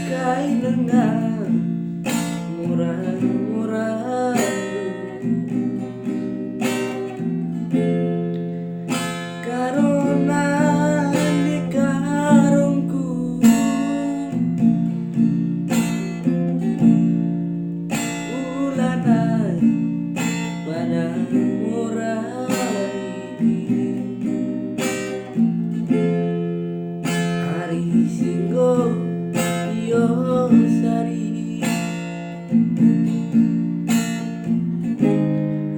Kailangan murah-murah karena di karungku ulanai pada murai hari singgo sari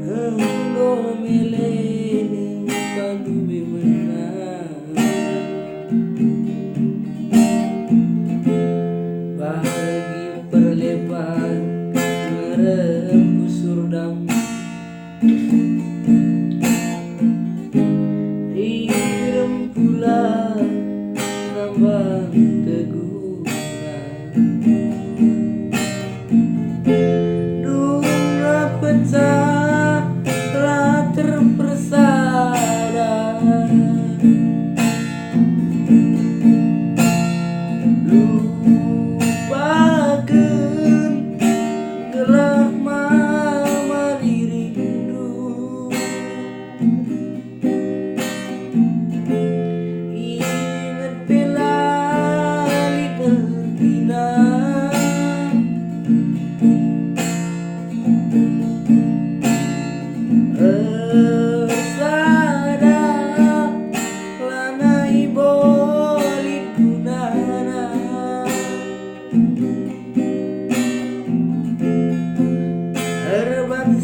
hanggo mileni palubi menang bagi perlepas merembus surdam irem pula nambah teguh telah terpersada lupakan gelap mamari rindu ingat bela lidah hina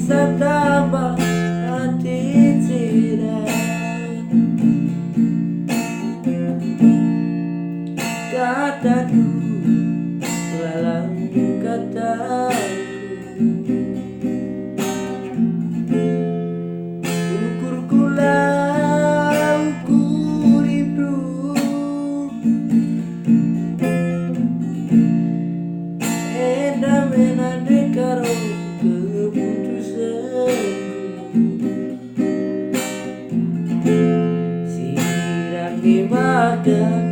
Sataba hati tidak kataku lalang kataku ukur kula ukur hidup edam enade karo keputusanku sirang dimakan